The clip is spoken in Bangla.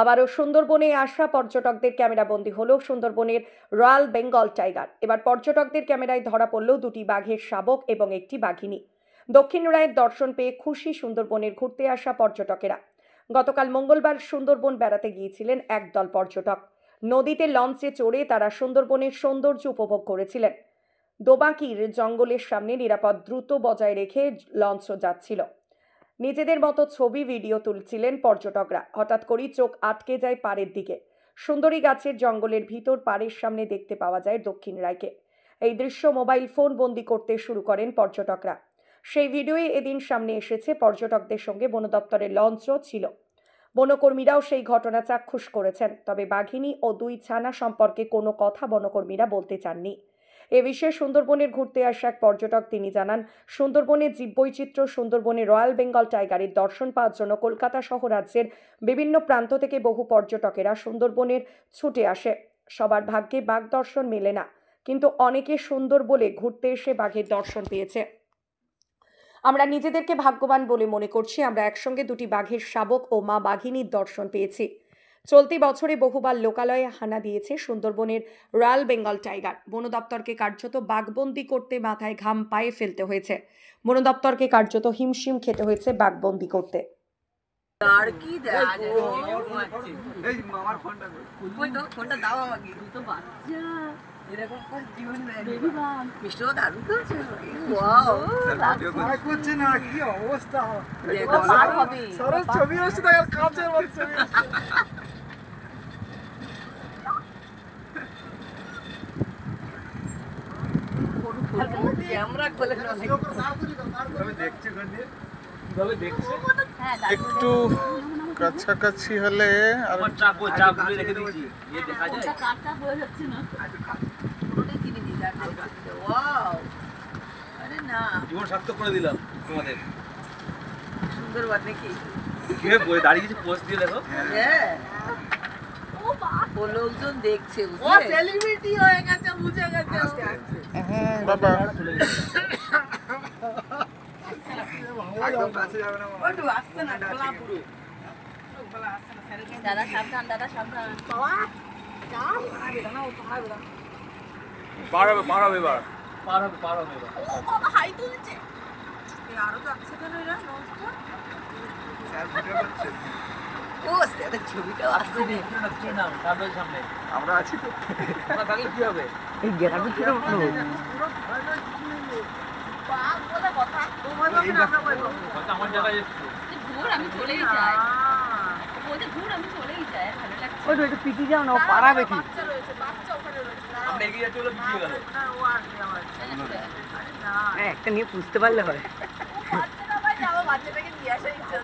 আবারও সুন্দরবনে আসা পর্যটকদের ক্যামেরাবন্দি হলো সুন্দরবনের রয়্যাল বেঙ্গল টাইগার। এবার পর্যটকদের ক্যামেরায় ধরা পড়ল দুটি বাঘের শাবক এবং একটি বাঘিনী। দক্ষিণ রায়ের দর্শন পেয়ে খুশি সুন্দরবনের ঘুরতে আসা পর্যটকেরা। গতকাল মঙ্গলবার সুন্দরবন বেড়াতে গিয়েছিলেন একদল পর্যটক। নদীতে লঞ্চে চড়ে তারা সুন্দরবনের সৌন্দর্য উপভোগ করেছিলেন। দোবাকির জঙ্গলের সামনে নিরাপদ দ্রুত বজায় রেখে লঞ্চ যাচ্ছিল। নিজেদের মতো ছবি ভিডিও তুলছিলেন পর্যটকরা। হঠাৎ করেই চোখ আটকে যায় পাড়ের দিকে। সুন্দরী গাছের জঙ্গলের ভিতর পাড়ের সামনে দেখতে পাওয়া যায় দক্ষিণ রায়কে। এই দৃশ্য মোবাইল ফোন বন্দি করতে শুরু করেন পর্যটকরা। সেই ভিডিওয়ে এদিন সামনে এসেছে পর্যটকদের সঙ্গে বন দপ্তরের লঞ্চও ছিল। বনকর্মীরাও সেই ঘটনা চাক্ষুষ করেছেন। তবে বাঘিনী ও দুই ছানা সম্পর্কে কোনো কথা বনকর্মীরা বলতে চাননি। এ বিষয়ে সুন্দরবনের ঘুরতে আসা এক পর্যটক তিনি জানান, সুন্দরবনের জীববৈচিত্র্য, সুন্দরবনে রয়্যাল বেঙ্গল টাইগারের দর্শন পাওয়ার জন্য কলকাতা সহ রাজ্যের বিভিন্ন প্রান্ত থেকে বহু পর্যটকেরা সুন্দরবনের ছুটে আসে। সবার ভাগ্যে বাঘ দর্শন মেলে না, কিন্তু অনেকে সুন্দর বলে ঘুরতে এসে বাঘের দর্শন পেয়েছে। আমরা নিজেদেরকে ভাগ্যবান বলে মনে করছি, আমরা একসঙ্গে দুটি বাঘের শাবক ও মা বাঘিনীর দর্শন পেয়েছি। চলতি বছরে বহুবার লোকালয়ে হানা দিয়েছে সুন্দরবনের রয়্যাল বেঙ্গল টাইগার। বন দপ্তরকে কার্যত বাঘবন্দি করতে মাথায় ঘাম পায়ে ফেলতে হয়েছে। বন দপ্তরকে কার্যত হিমশিম খেতে হয়েছে বাঘবন্দি করতে। একটু কাছাকাছি হলে আর জীবন সার্থক করে দিলাম তোমাদের। সুন্দরবন নাকি দাঁড়িয়ে কিছু পোস্ট দিয়ে দেখো। ও লোকজন দেখছে, ও সেলিব্রিটি হয়ে গেছে, বুঝে গেছে। বাবা একদম কাছে যাবে না, ওটু আসছে না, খোলা পুরো খোলা আসছে না। দাদা সাবধান, দাদা সাবধান। বাবা যাও, আরে না, ও পারবে না। পার হবে এবার। ও বাবা হাই তুলছে। এই আরো তো আসছে কেন এরা নষ্ট? স্যার ভিডিও করছে। ও স্যার ছবিটাও আসছে রে। নাম সামনে সামনে আমরা আছি তো। আমরা থাকলে কি হবে? এই গেরাবি ছিল পুরো ভয় ভয় কিছু নেই। বাপ বলে কথা তোমার বাবা না আমরা বলবো কথা আমার জায়গায় এসেছে। ঘুর আমি চলেই যাই, বলতে ঘুর আমি চলেই যাই, ভালো লাগছে। ওই একটু পিটি যাও না, ও পারাবে কি? বাচ্চা রয়েছে, বাচ্চা ওখানে রয়েছে। আমরা এগিয়ে যাচ্ছি বলে পিছিয়ে গেল। না ও আসবে আমার। আরে না একটা নিয়ে পুষতে পারলে হয়। বাচ্চাটা ভাই যাবো, বাচ্চাটাকে নিয়ে আসা ইচ্ছা।